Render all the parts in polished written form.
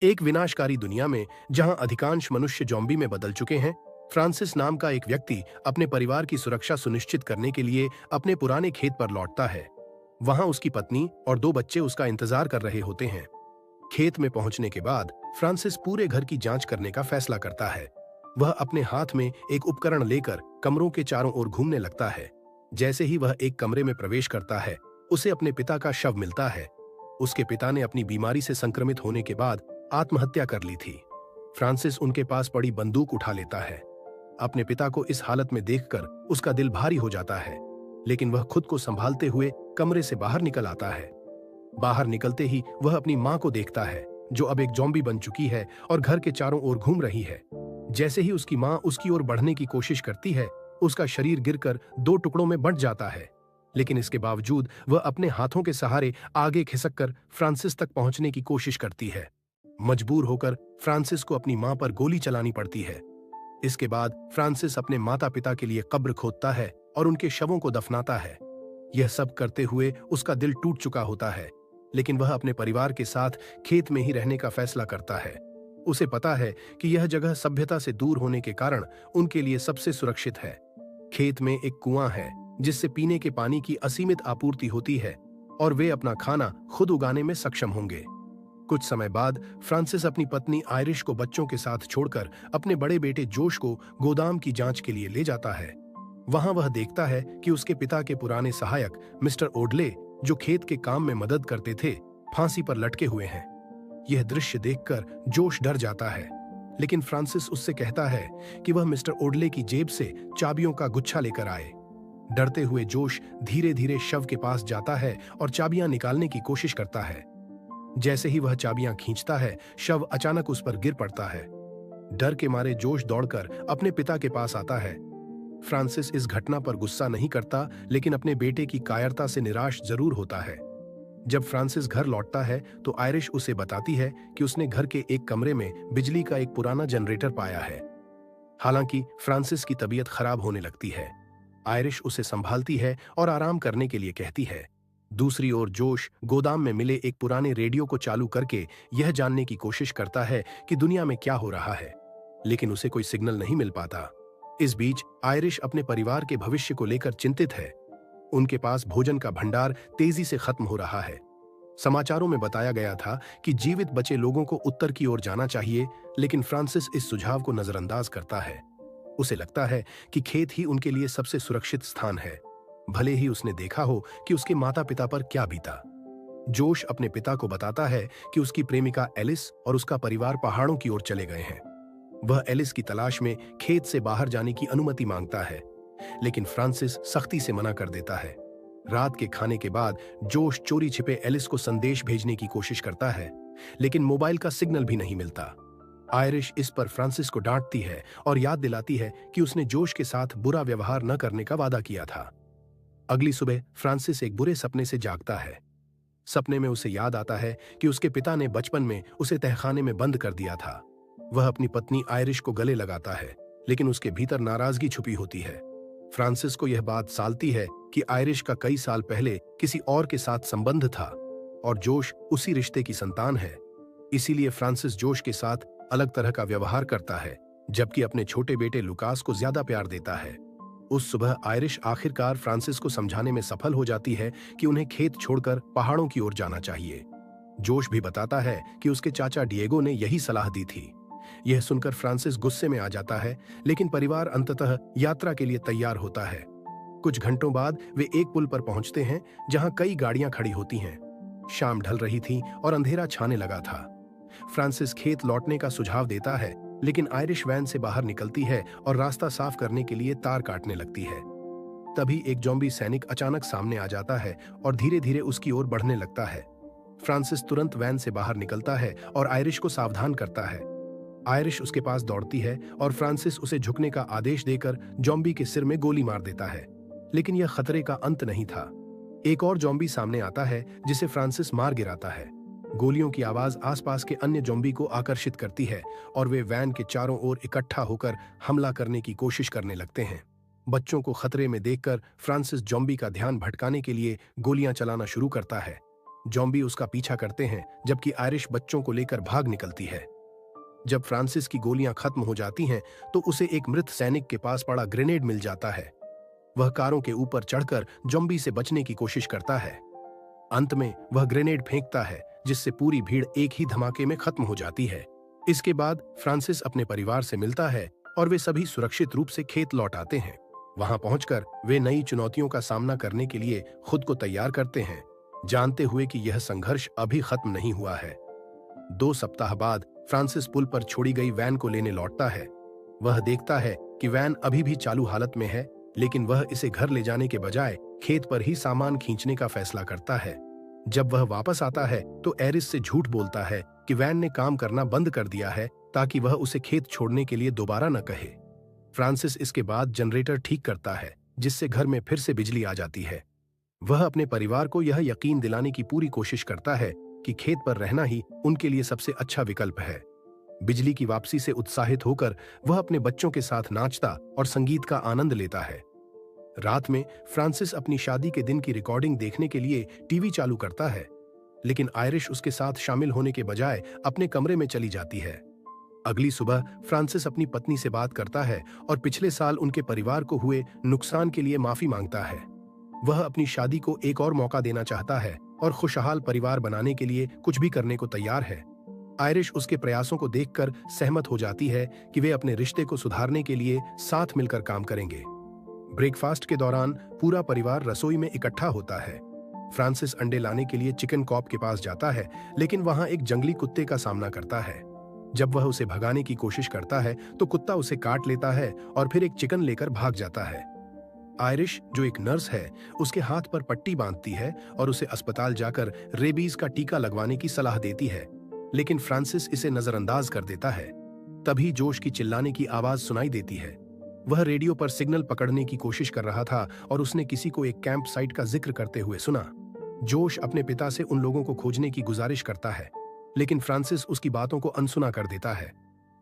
एक विनाशकारी दुनिया में जहां अधिकांश मनुष्य ज़ॉम्बी में बदल चुके हैं, फ्रांसिस नाम का एक व्यक्ति अपने परिवार की सुरक्षा सुनिश्चित करने के लिए अपने पुराने खेत पर लौटता है। वहां उसकी पत्नी और दो बच्चे उसका इंतजार कर रहे होते हैं। खेत में पहुंचने के बाद फ्रांसिस पूरे घर की जांच करने का फैसला करता है। वह अपने हाथ में एक उपकरण लेकर कमरों के चारों ओर घूमने लगता है। जैसे ही वह एक कमरे में प्रवेश करता है, उसे अपने पिता का शव मिलता है। उसके पिता ने अपनी बीमारी से संक्रमित होने के बाद आत्महत्या कर ली थी। फ्रांसिस उनके पास पड़ी बंदूक उठा लेता है। अपने पिता को इस हालत में देखकर उसका दिल भारी हो जाता है, लेकिन वह खुद को संभालते हुए कमरे से बाहर निकल आता है। बाहर निकलते ही वह अपनी मां को देखता है, जो अब एक ज़ॉम्बी बन चुकी है और घर के चारों ओर घूम रही है। जैसे ही उसकी मां उसकी ओर बढ़ने की कोशिश करती है, उसका शरीर गिरकर दो टुकड़ों में बंट जाता है। लेकिन इसके बावजूद वह अपने हाथों के सहारे आगे खिसककर फ्रांसिस तक पहुंचने की कोशिश करती है। मजबूर होकर फ्रांसिस को अपनी मां पर गोली चलानी पड़ती है। इसके बाद फ्रांसिस अपने माता पिता के लिए कब्र खोदता है और उनके शवों को दफनाता है। यह सब करते हुए उसका दिल टूट चुका होता है, लेकिन वह अपने परिवार के साथ खेत में ही रहने का फैसला करता है। उसे पता है कि यह जगह सभ्यता से दूर होने के कारण उनके लिए सबसे सुरक्षित है। खेत में एक कुआं है जिससे पीने के पानी की असीमित आपूर्ति होती है और वे अपना खाना खुद उगाने में सक्षम होंगे। कुछ समय बाद फ्रांसिस अपनी पत्नी आयरिश को बच्चों के साथ छोड़कर अपने बड़े बेटे जोश को गोदाम की जांच के लिए ले जाता है। वहां वह देखता है कि उसके पिता के पुराने सहायक मिस्टर ओडले, जो खेत के काम में मदद करते थे, फांसी पर लटके हुए हैं। यह दृश्य देखकर जोश डर जाता है, लेकिन फ्रांसिस उससे कहता है कि वह मिस्टर ओडले की जेब से चाबियों का गुच्छा लेकर आए। डरते हुए जोश धीरे धीरे शव के पास जाता है और चाबियां निकालने की कोशिश करता है। जैसे ही वह चाबियां खींचता है, शव अचानक उस पर गिर पड़ता है। डर के मारे जोश दौड़कर अपने पिता के पास आता है। फ्रांसिस इस घटना पर गुस्सा नहीं करता, लेकिन अपने बेटे की कायरता से निराश जरूर होता है। जब फ्रांसिस घर लौटता है तो आयरिश उसे बताती है कि उसने घर के एक कमरे में बिजली का एक पुराना जनरेटर पाया है। हालांकि फ्रांसिस की तबीयत खराब होने लगती है। आयरिश उसे संभालती है और आराम करने के लिए कहती है। दूसरी ओर जोश गोदाम में मिले एक पुराने रेडियो को चालू करके यह जानने की कोशिश करता है कि दुनिया में क्या हो रहा है, लेकिन उसे कोई सिग्नल नहीं मिल पाता। इस बीच आयरिश अपने परिवार के भविष्य को लेकर चिंतित है। उनके पास भोजन का भंडार तेजी से खत्म हो रहा है। समाचारों में बताया गया था कि जीवित बचे लोगों को उत्तर की ओर जाना चाहिए, लेकिन फ्रांसिस इस सुझाव को नजरअंदाज करता है। उसे लगता है कि खेत ही उनके लिए सबसे सुरक्षित स्थान है, भले ही उसने देखा हो कि उसके माता पिता पर क्या बीता। जोश अपने पिता को बताता है कि उसकी प्रेमिका एलिस और उसका परिवार पहाड़ों की ओर चले गए हैं। वह एलिस की तलाश में खेत से बाहर जाने की अनुमति मांगता है, लेकिन फ्रांसिस सख्ती से मना कर देता है। रात के खाने के बाद जोश चोरी छिपे एलिस को संदेश भेजने की कोशिश करता है, लेकिन मोबाइल का सिग्नल भी नहीं मिलता। आयरिश इस पर फ्रांसिस को डांटती है और याद दिलाती है कि उसने जोश के साथ बुरा व्यवहार न करने का वादा किया था। अगली सुबह फ्रांसिस एक बुरे सपने से जागता है। सपने में उसे याद आता है कि उसके पिता ने बचपन में उसे तहखाने में बंद कर दिया था। वह अपनी पत्नी आयरिश को गले लगाता है, लेकिन उसके भीतर नाराजगी छुपी होती है। फ्रांसिस को यह बात सालती है कि आयरिश का कई साल पहले किसी और के साथ संबंध था और जोश उसी रिश्ते की संतान है। इसीलिए फ्रांसिस जोश के साथ अलग तरह का व्यवहार करता है, जबकि अपने छोटे बेटे लुकास को ज्यादा प्यार देता है। उस सुबह आयरिश आखिरकार फ्रांसिस को समझाने में सफल हो जाती है कि उन्हें खेत छोड़कर पहाड़ों की ओर जाना चाहिए। जोश भी बताता है कि उसके चाचा डिएगो ने यही सलाह दी थी। यह सुनकर फ्रांसिस गुस्से में आ जाता है, लेकिन परिवार अंततः यात्रा के लिए तैयार होता है। कुछ घंटों बाद वे एक पुल पर पहुंचते हैं जहां कई गाड़ियां खड़ी होती हैं। शाम ढल रही थी और अंधेरा छाने लगा था। फ्रांसिस खेत लौटने का सुझाव देता है, लेकिन आयरिश वैन से बाहर निकलती है और रास्ता साफ करने के लिए तार काटने लगती है। तभी एक ज़ॉम्बी सैनिक अचानक सामने आ जाता है और धीरे धीरे उसकी ओर बढ़ने लगता है। फ्रांसिस तुरंत वैन से बाहर निकलता है और आयरिश को सावधान करता है। आयरिश उसके पास दौड़ती है और फ्रांसिस उसे झुकने का आदेश देकर ज़ॉम्बी के सिर में गोली मार देता है, लेकिन यह खतरे का अंत नहीं था। एक और ज़ॉम्बी सामने आता है जिसे फ्रांसिस मार गिराता है। गोलियों की आवाज आसपास के अन्य ज़ॉम्बी को आकर्षित करती है और वे वैन के चारों ओर इकट्ठा होकर हमला करने की कोशिश करने लगते हैं। बच्चों को खतरे में देखकर फ्रांसिस ज़ॉम्बी का ध्यान भटकाने के लिए गोलियां चलाना शुरू करता है। जॉम्बी उसका पीछा करते हैं, जबकि आयरिश बच्चों को लेकर भाग निकलती है। जब फ्रांसिस की गोलियां खत्म हो जाती हैं, तो उसे एक मृत सैनिक के पास पड़ा ग्रेनेड मिल जाता है। वह कारों के ऊपर चढ़कर जॉम्बी से बचने की कोशिश करता है। अंत में वह ग्रेनेड फेंकता है, जिससे पूरी भीड़ एक ही धमाके में खत्म हो जाती है। इसके बाद फ्रांसिस अपने परिवार से मिलता है और वे सभी सुरक्षित रूप से खेत लौट आते हैं। वहां पहुंचकर वे नई चुनौतियों का सामना करने के लिए खुद को तैयार करते हैं, जानते हुए कि यह संघर्ष अभी खत्म नहीं हुआ है। 2 सप्ताह बाद फ्रांसिस पुल पर छोड़ी गई वैन को लेने लौटता है। वह देखता है कि वैन अभी भी चालू हालत में है, लेकिन वह इसे घर ले जाने के बजाय खेत पर ही सामान खींचने का फैसला करता है। जब वह वापस आता है तो एरिस से झूठ बोलता है कि वैन ने काम करना बंद कर दिया है, ताकि वह उसे खेत छोड़ने के लिए दोबारा न कहे। फ्रांसिस इसके बाद जनरेटर ठीक करता है, जिससे घर में फिर से बिजली आ जाती है। वह अपने परिवार को यह यकीन दिलाने की पूरी कोशिश करता है कि खेत पर रहना ही उनके लिए सबसे अच्छा विकल्प है। बिजली की वापसी से उत्साहित होकर वह अपने बच्चों के साथ नाचता और संगीत का आनंद लेता है। रात में फ्रांसिस अपनी शादी के दिन की रिकॉर्डिंग देखने के लिए टीवी चालू करता है, लेकिन आयरिश उसके साथ शामिल होने के बजाय अपने कमरे में चली जाती है। अगली सुबह फ्रांसिस अपनी पत्नी से बात करता है और पिछले साल उनके परिवार को हुए नुकसान के लिए माफी मांगता है। वह अपनी शादी को एक और मौका देना चाहता है और खुशहाल परिवार बनाने के लिए कुछ भी करने को तैयार है। आयरिश उसके प्रयासों को देखकर सहमत हो जाती है कि वे अपने रिश्ते को सुधारने के लिए साथ मिलकर काम करेंगे। ब्रेकफास्ट के दौरान पूरा परिवार रसोई में इकट्ठा होता है। फ्रांसिस अंडे लाने के लिए चिकन कॉप के पास जाता है, लेकिन वहां एक जंगली कुत्ते का सामना करता है। जब वह उसे भगाने की कोशिश करता है तो कुत्ता उसे काट लेता है और फिर एक चिकन लेकर भाग जाता है। आयरिश, जो एक नर्स है, उसके हाथ पर पट्टी बांधती है और उसे अस्पताल जाकर रेबीज का टीका लगवाने की सलाह देती है, लेकिन फ्रांसिस इसे नजरअंदाज कर देता है। तभी जोश की चिल्लाने की आवाज सुनाई देती है। वह रेडियो पर सिग्नल पकड़ने की कोशिश कर रहा था और उसने किसी को एक कैंप साइट का जिक्र करते हुए सुना। जोश अपने पिता से उन लोगों को खोजने की गुजारिश करता है, लेकिन फ्रांसिस उसकी बातों को अनसुना कर देता है।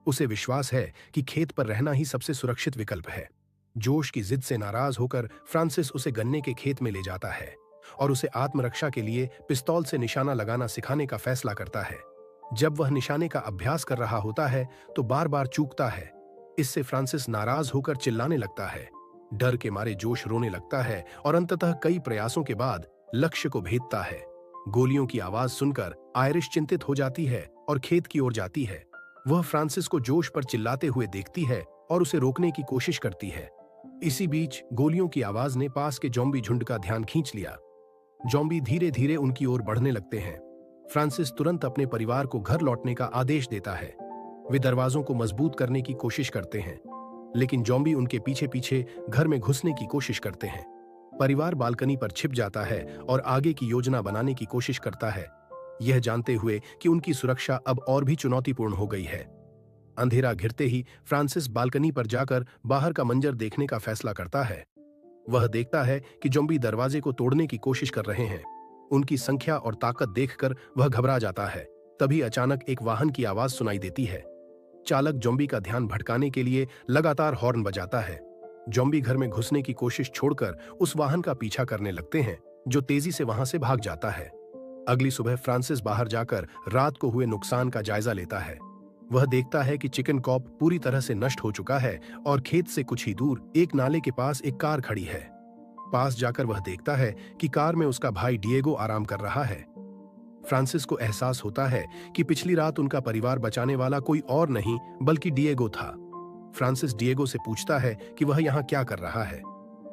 उसे विश्वास है कि खेत पर रहना ही सबसे सुरक्षित विकल्प है। जोश की जिद से नाराज होकर फ्रांसिस उसे गन्ने के खेत में ले जाता है और उसे आत्मरक्षा के लिए पिस्तौल से निशाना लगाना सिखाने का फैसला करता है। जब वह निशाने का अभ्यास कर रहा होता है तो बार बार चूकता है। इससे फ्रांसिस नाराज होकर चिल्लाने लगता है। डर के मारे जोश रोने लगता है और अंततः कई प्रयासों के बाद लक्ष्य को भेदता है। गोलियों की आवाज सुनकर आयरिश चिंतित हो जाती है और खेत की ओर जाती है। वह फ्रांसिस को जोश पर चिल्लाते हुए देखती है और उसे रोकने की कोशिश करती है। इसी बीच गोलियों की आवाज ने पास के जॉम्बी झुंड का ध्यान खींच लिया। जॉम्बी धीरे धीरे उनकी ओर बढ़ने लगते हैं। फ्रांसिस तुरंत अपने परिवार को घर लौटने का आदेश देता है। वे दरवाजों को मजबूत करने की कोशिश करते हैं, लेकिन जॉम्बी उनके पीछे पीछे घर में घुसने की कोशिश करते हैं। परिवार बालकनी पर छिप जाता है और आगे की योजना बनाने की कोशिश करता है, यह जानते हुए कि उनकी सुरक्षा अब और भी चुनौतीपूर्ण हो गई है। अंधेरा घिरते ही फ्रांसिस बालकनी पर जाकर बाहर का मंजर देखने का फैसला करता है। वह देखता है कि जॉम्बी दरवाजे को तोड़ने की कोशिश कर रहे हैं। उनकी संख्या और ताकत देखकर वह घबरा जाता है। तभी अचानक एक वाहन की आवाज सुनाई देती है। चालक जॉम्बी का ध्यान भटकाने के लिए लगातार हॉर्न बजाता है। जॉम्बी घर में घुसने की कोशिश छोड़कर उस वाहन का पीछा करने लगते हैं, जो तेजी से वहां से भाग जाता है। अगली सुबह फ्रांसिस बाहर जाकर रात को हुए नुकसान का जायजा लेता है। वह देखता है कि चिकन कॉप पूरी तरह से नष्ट हो चुका है और खेत से कुछ ही दूर एक नाले के पास एक कार खड़ी है। पास जाकर वह देखता है कि कार में उसका भाई डिएगो आराम कर रहा है। फ्रांसिस को एहसास होता है कि पिछली रात उनका परिवार बचाने वाला कोई और नहीं बल्कि डिएगो था। फ्रांसिस डिएगो से पूछता है कि वह यहाँ क्या कर रहा है।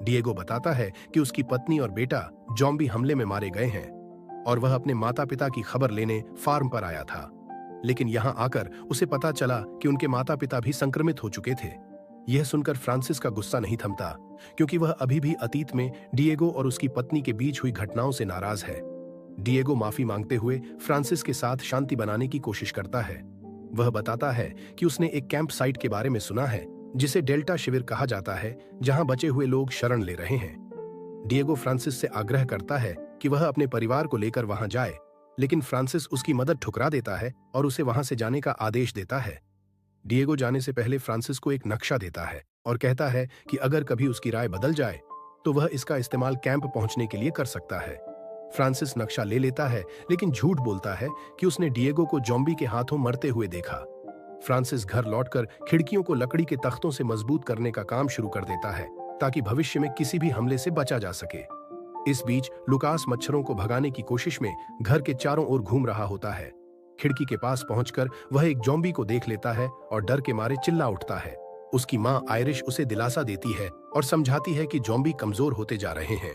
डिएगो बताता है कि उसकी पत्नी और बेटा जॉम्बी हमले में मारे गए हैं और वह अपने माता पिता की खबर लेने फार्म पर आया था, लेकिन यहाँ आकर उसे पता चला कि उनके माता पिता भी संक्रमित हो चुके थे। यह सुनकर फ्रांसिस का गुस्सा नहीं थमता, क्योंकि वह अभी भी अतीत में डिएगो और उसकी पत्नी के बीच हुई घटनाओं से नाराज है। डिएगो माफी मांगते हुए फ्रांसिस के साथ शांति बनाने की कोशिश करता है। वह बताता है कि उसने एक कैंप साइट के बारे में सुना है, जिसे डेल्टा शिविर कहा जाता है, जहां बचे हुए लोग शरण ले रहे हैं। डिएगो फ्रांसिस से आग्रह करता है कि वह अपने परिवार को लेकर वहां जाए, लेकिन फ्रांसिस उसकी मदद ठुकरा देता है और उसे वहां से जाने का आदेश देता है। डिएगो जाने से पहले फ्रांसिस को एक नक्शा देता है और कहता है कि अगर कभी उसकी राय बदल जाए तो वह इसका इस्तेमाल कैंप पहुंचने के लिए कर सकता है। फ्रांसिस नक्शा ले लेता है, लेकिन झूठ बोलता है कि उसने डिएगो को जॉम्बी के हाथों मरते हुए देखा। फ्रांसिस घर लौटकर खिड़कियों को लकड़ी के तख्तों से मजबूत करने का काम शुरू कर देता है, ताकि भविष्य में किसी भी हमले से बचा जा सके। इस बीच लुकास मच्छरों को भगाने की कोशिश में घर के चारों ओर घूम रहा होता है। खिड़की के पास पहुंचकर वह एक जॉम्बी को देख लेता है और डर के मारे चिल्ला उठता है। उसकी मां आयरिश उसे दिलासा देती है और समझाती है कि जॉम्बी कमजोर होते जा रहे हैं।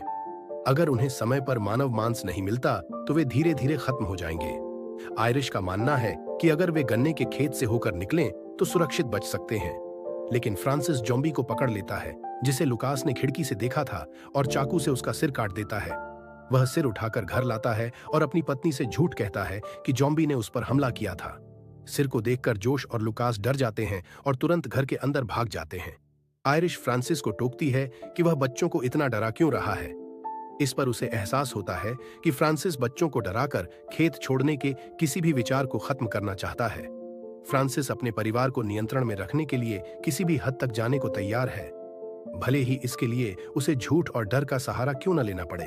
अगर उन्हें समय पर मानव मांस नहीं मिलता तो वे धीरे धीरे खत्म हो जाएंगे। आयरिश का मानना है कि अगर वे गन्ने के खेत से होकर निकलें तो सुरक्षित बच सकते हैं, लेकिन फ्रांसिस जॉम्बी को पकड़ लेता है, जिसे लुकास ने खिड़की से देखा था, और चाकू से उसका सिर काट देता है। वह सिर उठाकर घर लाता है और अपनी पत्नी से झूठ कहता है कि जॉम्बी ने उस पर हमला किया था। सिर को देखकर जोश और लुकास डर जाते हैं और तुरंत घर के अंदर भाग जाते हैं। आयरिश फ्रांसिस को टोकती है कि वह बच्चों को इतना डरा क्यों रहा है। इस पर उसे एहसास होता है कि फ्रांसिस बच्चों को डराकर खेत छोड़ने के किसी भी विचार को खत्म करना चाहता है। फ्रांसिस अपने परिवार को नियंत्रण में रखने के लिए किसी भी हद तक जाने को तैयार है, भले ही इसके लिए उसे झूठ और डर का सहारा क्यों न लेना पड़े।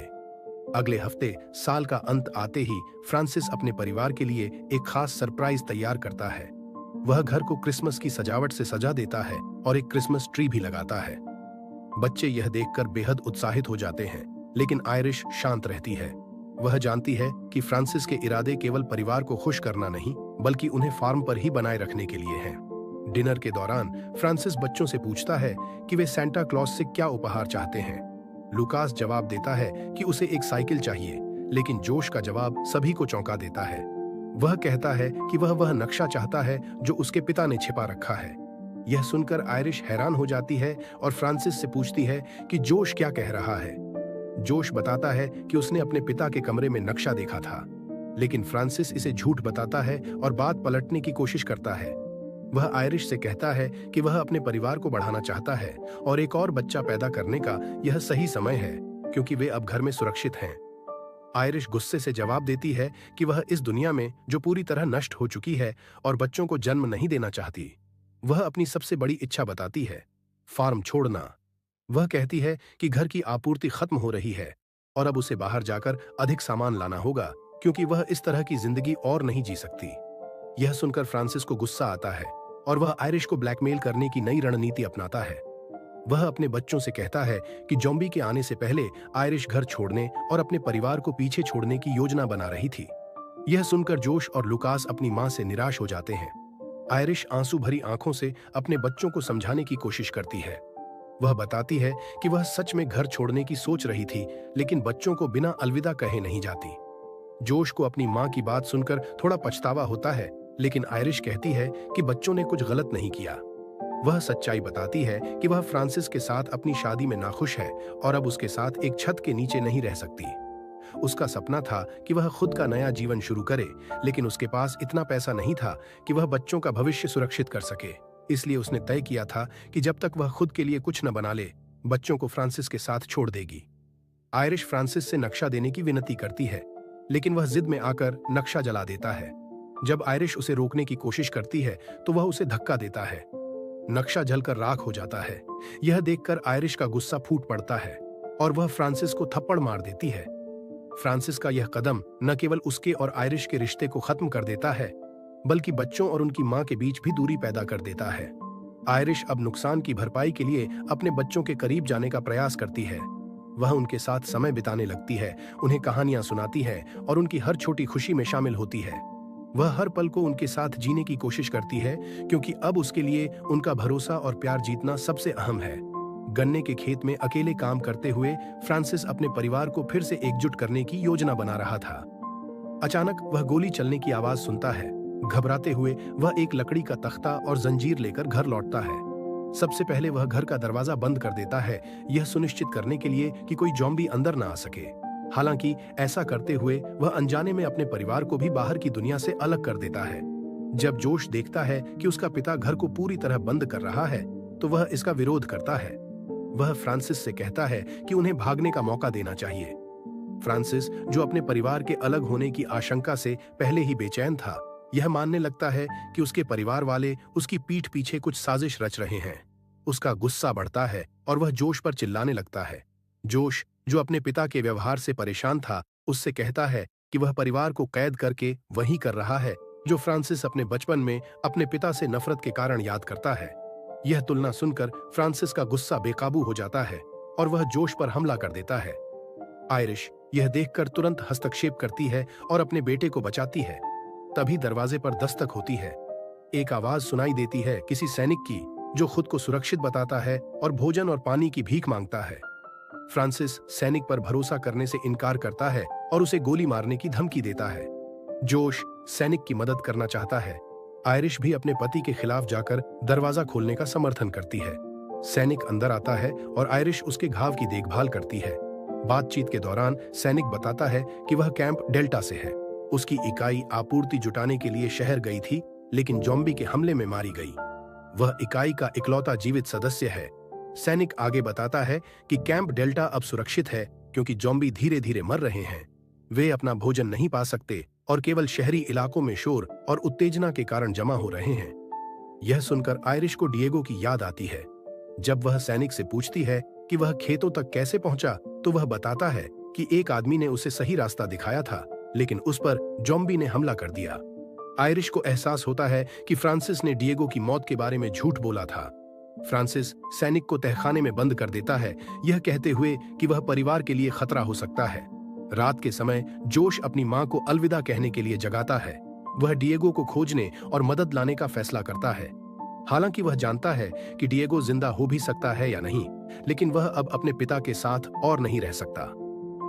अगले हफ्ते साल का अंत आते ही फ्रांसिस अपने परिवार के लिए एक खास सरप्राइज तैयार करता है। वह घर को क्रिसमस की सजावट से सजा देता है और एक क्रिसमस ट्री भी लगाता है। बच्चे यह देखकर बेहद उत्साहित हो जाते हैं, लेकिन आयरिश शांत रहती है। वह जानती है कि फ्रांसिस के इरादे केवल परिवार को खुश करना नहीं, बल्कि उन्हें फार्म पर ही बनाए रखने के लिए हैं। डिनर के दौरान फ्रांसिस बच्चों से पूछता है कि वे सांता क्लॉज से क्या उपहार चाहते हैं। लुकास जवाब देता है कि उसे एक साइकिल चाहिए, लेकिन जोश का जवाब सभी को चौंका देता है। वह कहता है कि वह नक्शा चाहता है जो उसके पिता ने छिपा रखा है। यह सुनकर आयरिश हैरान हो जाती है और फ्रांसिस से पूछती है कि जोश क्या कह रहा है। जोश बताता है कि उसने अपने पिता के कमरे में नक्शा देखा था, लेकिन फ्रांसिस इसे झूठ बताता है और बात पलटने की कोशिश करता है। वह आयरिश से कहता है कि वह अपने परिवार को बढ़ाना चाहता है और एक और बच्चा पैदा करने का यह सही समय है, क्योंकि वे अब घर में सुरक्षित हैं। आयरिश गुस्से से जवाब देती है कि वह इस दुनिया में जो पूरी तरह नष्ट हो चुकी है और बच्चों को जन्म नहीं देना चाहती। वह अपनी सबसे बड़ी इच्छा बताती है, फार्म छोड़ना। वह कहती है कि घर की आपूर्ति खत्म हो रही है और अब उसे बाहर जाकर अधिक सामान लाना होगा, क्योंकि वह इस तरह की जिंदगी और नहीं जी सकती। यह सुनकर फ्रांसिस को गुस्सा आता है और वह आयरिश को ब्लैकमेल करने की नई रणनीति अपनाता है। वह अपने बच्चों से कहता है कि जॉम्बी के आने से पहले आयरिश घर छोड़ने और अपने परिवार को पीछे छोड़ने की योजना बना रही थी। यह सुनकर जोश और लुकास अपनी मां से निराश हो जाते हैं। आयरिश आंसू भरी आंखों से अपने बच्चों को समझाने की कोशिश करती है। वह बताती है कि वह सच में घर छोड़ने की सोच रही थी, लेकिन बच्चों को बिना अलविदा कहे नहीं जाती। जोश को अपनी मां की बात सुनकर थोड़ा पछतावा होता है, लेकिन आयरिश कहती है कि बच्चों ने कुछ गलत नहीं किया। वह सच्चाई बताती है कि वह फ्रांसिस के साथ अपनी शादी में नाखुश है और अब उसके साथ एक छत के नीचे नहीं रह सकती। उसका सपना था कि वह खुद का नया जीवन शुरू करे, लेकिन उसके पास इतना पैसा नहीं था कि वह बच्चों का भविष्य सुरक्षित कर सके। इसलिए उसने तय किया था कि जब तक वह खुद के लिए कुछ न बना ले, बच्चों को फ्रांसिस के साथ छोड़ देगी। आयरिश फ्रांसिस से नक्शा देने की विनती करती है, लेकिन वह जिद में आकर नक्शा जला देता है। जब आयरिश उसे रोकने की कोशिश करती है तो वह उसे धक्का देता है। नक्शा जलकर राख हो जाता है। यह देखकर आयरिश का गुस्सा फूट पड़ता है और वह फ्रांसिस को थप्पड़ मार देती है। फ्रांसिस का यह कदम न केवल उसके और आयरिश के रिश्ते को खत्म कर देता है, बल्कि बच्चों और उनकी मां के बीच भी दूरी पैदा कर देता है। आयरिश अब नुकसान की भरपाई के लिए अपने बच्चों के करीब जाने का प्रयास करती है। वह उनके साथ समय बिताने लगती है, उन्हें कहानियां सुनाती है और उनकी हर छोटी खुशी में शामिल होती है। वह हर पल को उनके साथ जीने की कोशिश करती है, क्योंकि अब उसके लिए उनका भरोसा और प्यार जीतना सबसे अहम है। गन्ने के खेत में अकेले काम करते हुए फ्रांसिस अपने परिवार को फिर से एकजुट करने की योजना बना रहा था। अचानक वह गोली चलने की आवाज सुनता है। घबराते हुए वह एक लकड़ी का तख्ता और जंजीर लेकर घर लौटता है। सबसे पहले वह घर का दरवाजा बंद कर देता है, यह सुनिश्चित करने के लिए कि कोई जॉम्बी अंदर न आ सके। हालांकि ऐसा करते हुए वह अनजाने में अपने परिवार को भी बाहर की दुनिया से अलग कर देता है। जब जोश देखता है कि उसका पिता घर को पूरी तरह बंद कर रहा है, तो वह इसका विरोध करता है। वह फ्रांसिस से कहता है कि उन्हें भागने का मौका देना चाहिए। फ्रांसिस, जो अपने परिवार के अलग होने की आशंका से पहले ही बेचैन था, यह मानने लगता है कि उसके परिवार वाले उसकी पीठ पीछे कुछ साजिश रच रहे हैं। उसका गुस्सा बढ़ता है और वह जोश पर चिल्लाने लगता है। जोश, जो अपने पिता के व्यवहार से परेशान था, उससे कहता है कि वह परिवार को कैद करके वही कर रहा है जो फ्रांसिस अपने बचपन में अपने पिता से नफरत के कारण याद करता है। यह तुलना सुनकर फ्रांसिस का गुस्सा बेकाबू हो जाता है और वह जोश पर हमला कर देता है। आयरिश यह देखकर तुरंत हस्तक्षेप करती है और अपने बेटे को बचाती है। तभी दरवाजे पर दस्तक होती है। एक आवाज सुनाई देती है किसी सैनिक की, जो खुद को सुरक्षित बताता है और भोजन और पानी की भीख मांगता है। फ्रांसिस सैनिक पर भरोसा करने से इनकार करता है और उसे गोली मारने की धमकी देता है। जोश सैनिक की मदद करना चाहता है। आयरिश भी अपने पति के खिलाफ जाकर दरवाजा खोलने का समर्थन करती है। सैनिक अंदर आता है और आयरिश उसके घाव की देखभाल करती है। बातचीत के दौरान सैनिक बताता है कि वह कैंप डेल्टा से है। उसकी इकाई आपूर्ति जुटाने के लिए शहर गई थी, लेकिन ज़ॉम्बी के हमले में मारी गई। वह इकाई का इकलौता जीवित सदस्य है। सैनिक आगे बताता है कि कैंप डेल्टा अब सुरक्षित है क्योंकि ज़ॉम्बी धीरे धीरे मर रहे हैं। वे अपना भोजन नहीं पा सकते और केवल शहरी इलाकों में शोर और उत्तेजना के कारण जमा हो रहे हैं। यह सुनकर आयरिश को डिएगो की याद आती है। जब वह सैनिक से पूछती है कि वह खेतों तक कैसे पहुंचा, तो वह बताता है कि एक आदमी ने उसे सही रास्ता दिखाया था, लेकिन उस पर ज़ॉम्बी ने हमला कर दिया। आयरिश को एहसास होता है कि फ्रांसिस ने डिएगो की मौत के बारे में झूठ बोला था। फ्रांसिस सैनिक को तहखाने में बंद कर देता है, यह कहते हुए कि वह परिवार के लिए खतरा हो सकता है। रात के समय जोश अपनी मां को अलविदा कहने के लिए जगाता है। वह डिएगो को खोजने और मदद लाने का फैसला करता है। हालांकि वह जानता है कि डिएगो जिंदा हो भी सकता है या नहीं, लेकिन वह अब अपने पिता के साथ और नहीं रह सकता।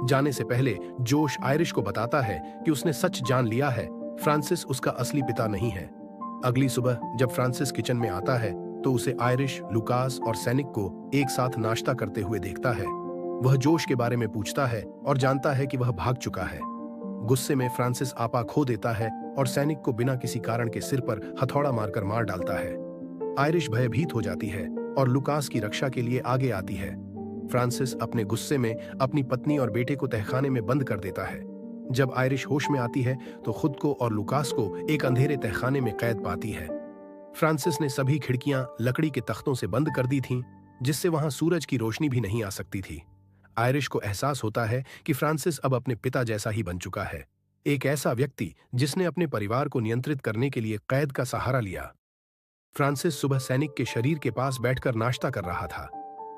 जाने से पहले जोश आयरिश को बताता है कि उसने सच जान लिया है, फ्रांसिस उसका असली पिता नहीं है। अगली सुबह जब फ्रांसिस किचन में आता है तो उसे आयरिश, लुकास और सैनिक को एक साथ नाश्ता करते हुए देखता है। वह जोश के बारे में पूछता है और जानता है कि वह भाग चुका है। गुस्से में फ्रांसिस आपा खो देता है और सैनिक को बिना किसी कारण के सिर पर हथौड़ा मारकर मार डालता है। आयरिश भयभीत हो जाती है और लुकास की रक्षा के लिए आगे आती है। फ्रांसिस अपने गुस्से में अपनी पत्नी और बेटे को तहखाने में बंद कर देता है। जब आयरिश होश में आती है तो खुद को और लुकास को एक अंधेरे तहखाने में कैद पाती है। फ्रांसिस ने सभी खिड़कियां लकड़ी के तख्तों से बंद कर दी थीं, जिससे वहां सूरज की रोशनी भी नहीं आ सकती थी। आयरिश को एहसास होता है कि फ्रांसिस अब अपने पिता जैसा ही बन चुका है, एक ऐसा व्यक्ति जिसने अपने परिवार को नियंत्रित करने के लिए कैद का सहारा लिया। फ्रांसिस सुबह सैनिक के शरीर के पास बैठकर नाश्ता कर रहा था।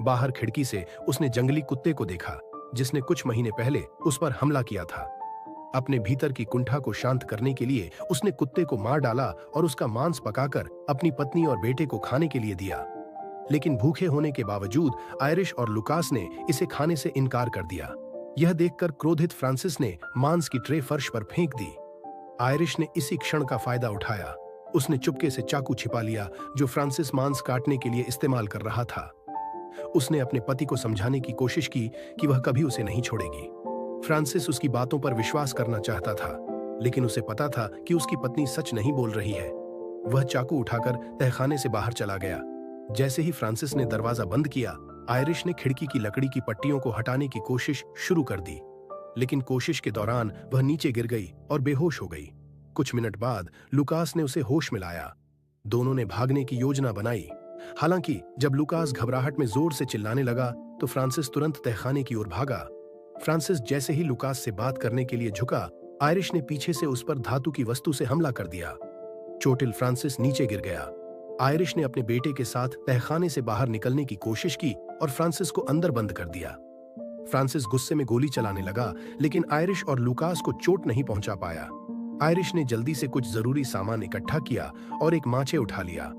बाहर खिड़की से उसने जंगली कुत्ते को देखा, जिसने कुछ महीने पहले उस पर हमला किया था। अपने भीतर की कुंठा को शांत करने के लिए उसने कुत्ते को मार डाला और उसका मांस पकाकर अपनी पत्नी और बेटे को खाने के लिए दिया। लेकिन भूखे होने के बावजूद आयरिश और लुकास ने इसे खाने से इनकार कर दिया। यह देखकर क्रोधित फ्रांसिस ने मांस की ट्रे फर्श पर फेंक दी। आयरिश ने इसी क्षण का फायदा उठाया। उसने चुपके से चाकू छिपा लिया जो फ्रांसिस मांस काटने के लिए इस्तेमाल कर रहा था। उसने अपने पति को समझाने की कोशिश की कि वह कभी उसे नहीं छोड़ेगी। फ्रांसिस उसकी बातों पर विश्वास करना चाहता था, लेकिन उसे पता था कि उसकी पत्नी सच नहीं बोल रही है। वह चाकू उठाकर तहखाने से बाहर चला गया। जैसे ही फ्रांसिस ने दरवाजा बंद किया, आयरिश ने खिड़की की लकड़ी की पट्टियों को हटाने की कोशिश शुरू कर दी, लेकिन कोशिश के दौरान वह नीचे गिर गई और बेहोश हो गई। कुछ मिनट बाद लुकास ने उसे होश में लाया। दोनों ने भागने की योजना बनाई। हालांकि जब लुकास घबराहट में जोर से चिल्लाने लगा तो फ्रांसिस तुरंत तहखाने की ओर भागा। फ्रांसिस जैसे ही लुकास से बात करने के लिए झुका, आयरिश ने पीछे से उस पर धातु की वस्तु से हमला कर दिया। चोटिल फ्रांसिस नीचे गिर गया। आयरिश ने अपने बेटे के साथ तहखाने से बाहर निकलने की कोशिश की और फ्रांसिस को अंदर बंद कर दिया। फ्रांसिस गुस्से में गोली चलाने लगा, लेकिन आयरिश और लुकास को चोट नहीं पहुंचा पाया। आयरिश ने जल्दी से कुछ जरूरी सामान इकट्ठा किया और एक माचे उठा लिया।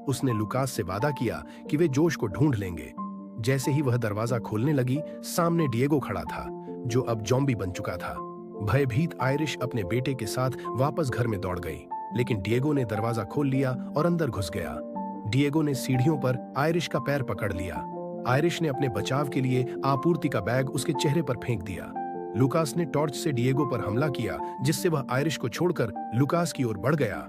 उसने लुकास से वादा किया कि वे जोश को ढूंढ लेंगे। जैसे ही वह दरवाजा खोलने लगी, सामने डिएगो खड़ा था, जो अब ज़ॉम्बी बन चुका था। भयभीत आयरिश अपने बेटे के साथ वापस घर में दौड़ गई, लेकिन डिएगो ने दरवाजा खोल लिया और अंदर घुस गया। डिएगो ने सीढ़ियों पर आयरिश का पैर पकड़ लिया। आयरिश ने अपने बचाव के लिए आपूर्ति का बैग उसके चेहरे पर फेंक दिया। लुकास ने टॉर्च से डिएगो पर हमला किया, जिससे वह आयरिश को छोड़कर लुकास की ओर बढ़ गया।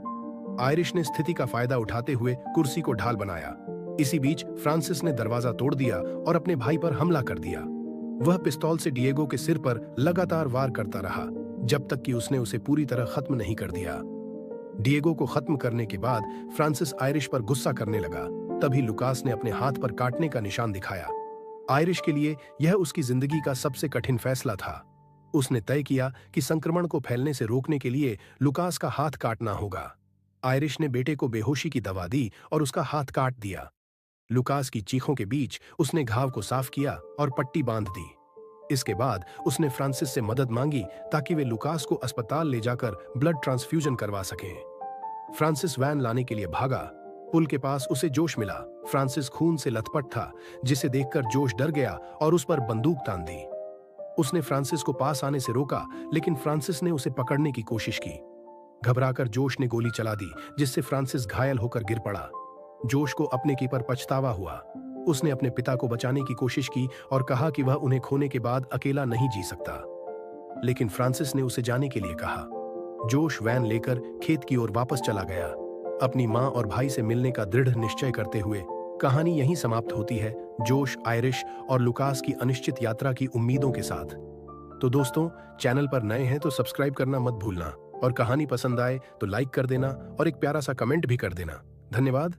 आयरिश ने स्थिति का फायदा उठाते हुए कुर्सी को ढाल बनाया। इसी बीच फ्रांसिस ने दरवाजा तोड़ दिया और अपने भाई पर हमला कर दिया। वह पिस्तौल से डिएगो के सिर पर लगातार वार करता रहा, जब तक कि उसने उसे पूरी तरह खत्म नहीं कर दिया। डिएगो को खत्म करने के बाद फ्रांसिस आयरिश पर गुस्सा करने लगा। तभी लुकास ने अपने हाथ पर काटने का निशान दिखाया। आयरिश के लिए यह उसकी जिंदगी का सबसे कठिन फैसला था। उसने तय किया कि संक्रमण को फैलने से रोकने के लिए लुकास का हाथ काटना होगा। आयरिश ने बेटे को बेहोशी की दवा दी और उसका हाथ काट दिया। लुकास की चीखों के बीच उसने घाव को साफ किया और पट्टी बांध दी। इसके बाद उसने फ्रांसिस से मदद मांगी ताकि वे लुकास को अस्पताल ले जाकर ब्लड ट्रांसफ्यूजन करवा सकें। फ्रांसिस वैन लाने के लिए भागा। पुल के पास उसे जोश मिला। फ्रांसिस खून से लथपथ था, जिसे देखकर जोश डर गया और उस पर बंदूक तान दी। उसने फ्रांसिस को पास आने से रोका, लेकिन फ्रांसिस ने उसे पकड़ने की कोशिश की। घबराकर जोश ने गोली चला दी, जिससे फ्रांसिस घायल होकर गिर पड़ा। जोश को अपने की पर पछतावा हुआ। उसने अपने पिता को बचाने की कोशिश की और कहा कि वह उन्हें खोने के बाद अकेला नहीं जी सकता, लेकिन फ्रांसिस ने उसे जाने के लिए कहा। जोश वैन लेकर खेत की ओर वापस चला गया, अपनी मां और भाई से मिलने का दृढ़ निश्चय करते हुए। कहानी यहीं समाप्त होती है, जोश, आयरिश और लुकास की अनिश्चित यात्रा की उम्मीदों के साथ। तो दोस्तों, चैनल पर नए हैं तो सब्सक्राइब करना मत भूलना, और कहानी पसंद आए तो लाइक कर देना और एक प्यारा सा कमेंट भी कर देना। धन्यवाद।